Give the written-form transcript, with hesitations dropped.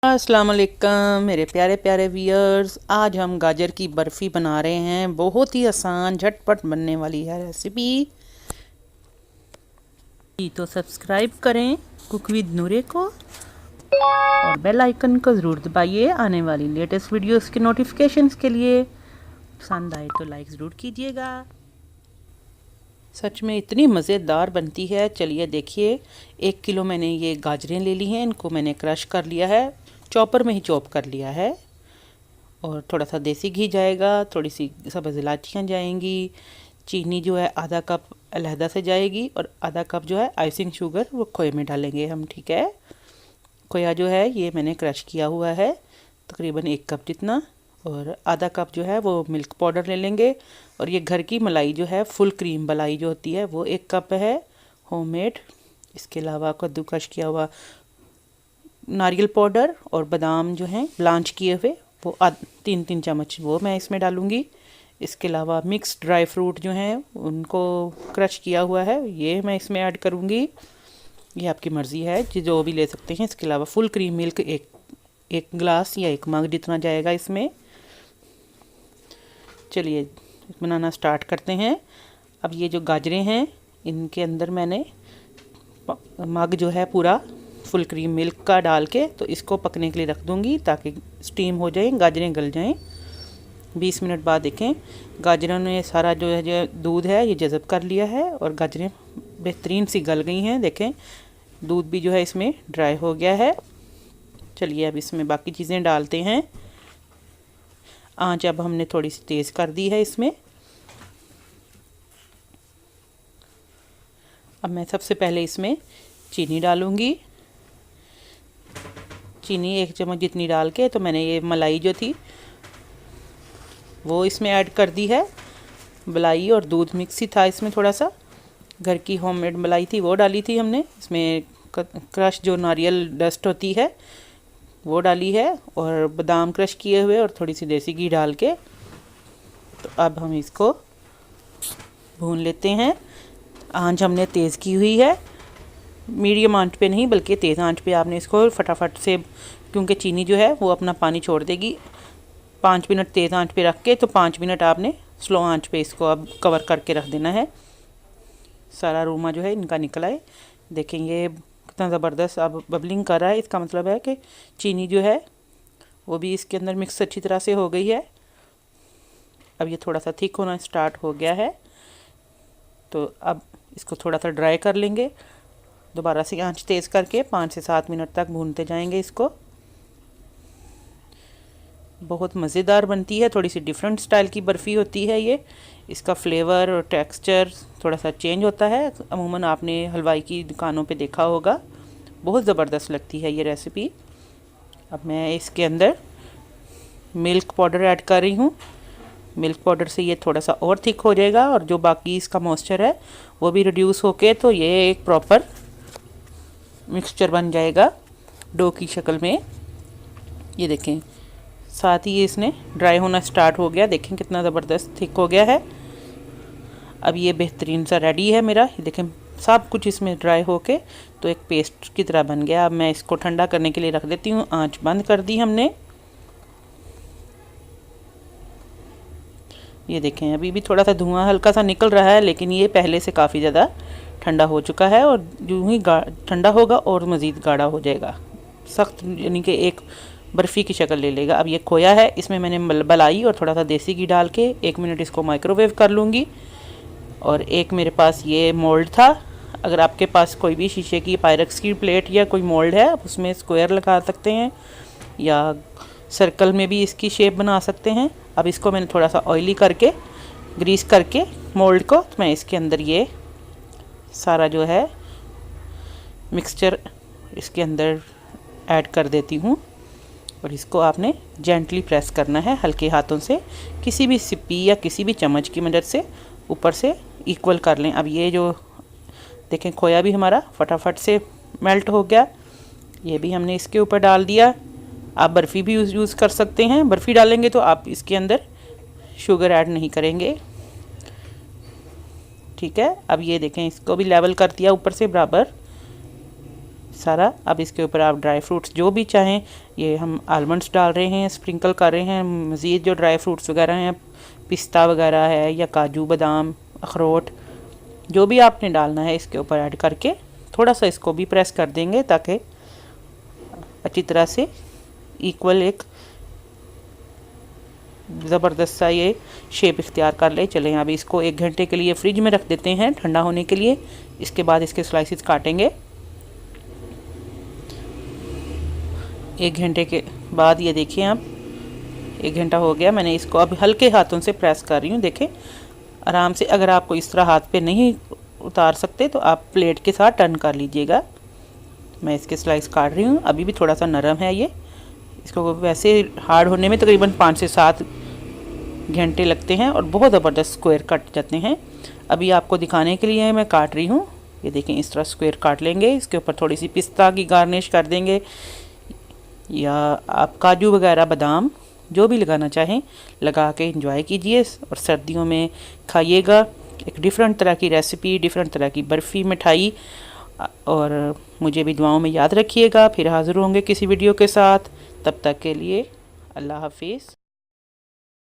अस्सलाम वालेकुम मेरे प्यारे प्यारे व्यूअर्स। आज हम गाजर की बर्फ़ी बना रहे हैं। बहुत ही आसान झटपट बनने वाली है रेसिपी। तो सब्सक्राइब करें कुक विद नूरे को और बेल आइकन को ज़रूर दबाइए आने वाली लेटेस्ट वीडियोस के नोटिफिकेशंस के लिए। पसंद आए तो लाइक ज़रूर कीजिएगा। सच में इतनी मज़ेदार बनती है। चलिए देखिए, 1 किलो मैंने ये गाजरें ले ली हैं। इनको मैंने क्रश कर लिया है, चॉपर में ही चॉप कर लिया है। और थोड़ा सा देसी घी जाएगा, थोड़ी सी सब्ज़ इलायचियाँ जाएंगी, चीनी जो है आधा कप अलहदा से जाएगी और आधा कप जो है आइसिंग शुगर वो खोए में डालेंगे हम। ठीक है, खोया जो है ये मैंने क्रश किया हुआ है तकरीबन 1 कप जितना। और आधा कप जो है वो मिल्क पाउडर ले लेंगे। और ये घर की मलाई जो है फुल क्रीम मलाई जो होती है वो 1 कप है होममेड। इसके अलावा कद्दूकश किया हुआ नारियल पाउडर और बादाम जो हैं ब्लांच किए हुए वो 3 चम्मच वो मैं इसमें डालूँगी। इसके अलावा मिक्स ड्राई फ्रूट जो हैं उनको क्रश किया हुआ है ये मैं इसमें ऐड करूँगी। ये आपकी मर्ज़ी है जो भी ले सकते हैं। इसके अलावा फुल क्रीम मिल्क एक गिलास या 1 मग जितना जाएगा इसमें। चलिए बनाना स्टार्ट करते हैं। अब ये जो गाजरें हैं इनके अंदर मैंने मग जो है पूरा फुल क्रीम मिल्क का डाल के तो इसको पकने के लिए रख दूँगी ताकि स्टीम हो जाए, गाजरें गल जाएं। 20 मिनट बाद देखें गाजरों ने सारा जो है जो दूध है ये जज़ब कर लिया है और गाजरें बेहतरीन सी गल गई हैं। देखें दूध भी जो है इसमें ड्राई हो गया है। चलिए अब इसमें बाकी चीज़ें डालते हैं। आँच अब हमने थोड़ी सी तेज़ कर दी है इसमें। अब मैं सबसे पहले इसमें चीनी डालूँगी। चीनी 1 चम्मच जितनी डाल के तो मैंने ये मलाई जो थी वो इसमें ऐड कर दी है। मलाई और दूध मिक्स ही था इसमें, थोड़ा सा घर की होममेड मलाई थी वो डाली थी हमने। इसमें क्रश जो नारियल डस्ट होती है वो डाली है और बादाम क्रश किए हुए और थोड़ी सी देसी घी डाल के तो अब हम इसको भून लेते हैं। आंच हमने तेज़ की हुई है, मीडियम आंच पे नहीं बल्कि तेज़ आंच पे आपने इसको फटाफट से, क्योंकि चीनी जो है वो अपना पानी छोड़ देगी। 5 मिनट तेज़ आंच पे रख के तो 5 मिनट आपने स्लो आंच पे इसको अब कवर करके रख देना है। सारा अरोमा जो है इनका निकल आए। देखें ये कितना ज़बरदस्त अब बबलिंग कर रहा है। इसका मतलब है कि चीनी जो है वो भी इसके अंदर मिक्स अच्छी तरह से हो गई है। अब ये थोड़ा सा थिक होना स्टार्ट हो गया है तो अब इसको थोड़ा सा ड्राई कर लेंगे। दोबारा से आंच तेज़ करके 5 से 7 मिनट तक भूनते जाएंगे इसको। बहुत मज़ेदार बनती है, थोड़ी सी डिफरेंट स्टाइल की बर्फ़ी होती है ये। इसका फ्लेवर और टेक्सचर थोड़ा सा चेंज होता है। अमूमन आपने हलवाई की दुकानों पे देखा होगा। बहुत ज़बरदस्त लगती है ये रेसिपी। अब मैं इसके अंदर मिल्क पाउडर ऐड कर रही हूँ। मिल्क पाउडर से ये थोड़ा सा और थिक हो जाएगा और जो बाकी इसका मॉइस्चर है वो भी रिड्यूस होके तो ये एक प्रॉपर मिक्सचर बन जाएगा डो की शक्ल में। ये देखें साथ ही इसने ड्राई होना स्टार्ट हो गया। देखें कितना ज़बरदस्त थिक हो गया है। अब ये बेहतरीन सा रेडी है मेरा। ये देखें सब कुछ इसमें ड्राई होके तो एक पेस्ट की तरह बन गया। अब मैं इसको ठंडा करने के लिए रख देती हूँ। आंच बंद कर दी हमने। ये देखें अभी भी थोड़ा सा धुआं हल्का सा निकल रहा है लेकिन ये पहले से काफ़ी ज़्यादा ठंडा हो चुका है और यूँ ही ठंडा होगा और मज़ीद गाढ़ा हो जाएगा, सख्त यानी कि एक बर्फ़ी की शक्ल ले लेगा। अब ये खोया है, इसमें मैंने मलाई और थोड़ा सा देसी घी डाल के 1 मिनट इसको माइक्रोवेव कर लूँगी। और एक मेरे पास ये मोल्ड था। अगर आपके पास कोई भी शीशे की पायरेक्स की प्लेट या कोई मोल्ड है आप उसमें स्क्वायर लगा सकते हैं या सर्कल में भी इसकी शेप बना सकते हैं। अब इसको मैंने थोड़ा सा ऑयली करके ग्रीस करके मोल्ड को तो मैं इसके अंदर ये सारा जो है मिक्सचर इसके अंदर ऐड कर देती हूँ। और इसको आपने जेंटली प्रेस करना है हल्के हाथों से, किसी भी सिप्पी या किसी भी चम्मच की मदद से ऊपर से इक्वल कर लें। अब ये जो देखें खोया भी हमारा फटाफट से मेल्ट हो गया। ये भी हमने इसके ऊपर डाल दिया। आप बर्फ़ी भी यूज़ कर सकते हैं। बर्फ़ी डालेंगे तो आप इसके अंदर शुगर ऐड नहीं करेंगे। ठीक है, अब ये देखें इसको भी लेवल कर दिया ऊपर से बराबर। सारा। अब इसके ऊपर आप ड्राई फ्रूट्स जो भी चाहें, ये हम आलमंड्स डाल रहे हैं, स्प्रिंकल कर रहे हैं। मज़ीद जो ड्राई फ्रूट्स वगैरह हैं, पिस्ता वगैरह है या काजू बादाम अखरोट, जो भी आपने डालना है इसके ऊपर ऐड करके थोड़ा सा इसको भी प्रेस कर देंगे ताकि अच्छी तरह से इक्वल एक ज़बरदस्त सा ये शेप इख्तियार कर ले। चलें अभी इसको 1 घंटे के लिए फ्रिज में रख देते हैं ठंडा होने के लिए। इसके बाद इसके स्लाइसिस काटेंगे। 1 घंटे के बाद ये देखिए आप 1 घंटा हो गया। मैंने इसको अब हल्के हाथों से प्रेस कर रही हूँ, देखें आराम से। अगर आपको इस तरह हाथ पे नहीं उतार सकते तो आप प्लेट के साथ टर्न कर लीजिएगा। मैं इसके स्लाइस काट रही हूँ, अभी भी थोड़ा सा नरम है ये। इसको वैसे हार्ड होने में तकरीबन 5 से 7 घंटे लगते हैं और बहुत ज़बरदस्त स्क्वायर कट जाते हैं। अभी आपको दिखाने के लिए मैं काट रही हूँ, ये देखें इस तरह स्क्वायर काट लेंगे। इसके ऊपर थोड़ी सी पिस्ता की गार्निश कर देंगे या आप काजू वगैरह बादाम जो भी लगाना चाहें लगा के एंजॉय कीजिए और सर्दियों में खाइएगा। एक डिफरेंट तरह की रेसिपी, डिफरेंट तरह की बर्फ़ी मिठाई। और मुझे भी दुआओं में याद रखिएगा। फिर हाज़िर होंगे किसी वीडियो के साथ। तब तक के लिए अल्लाह हाफिज़।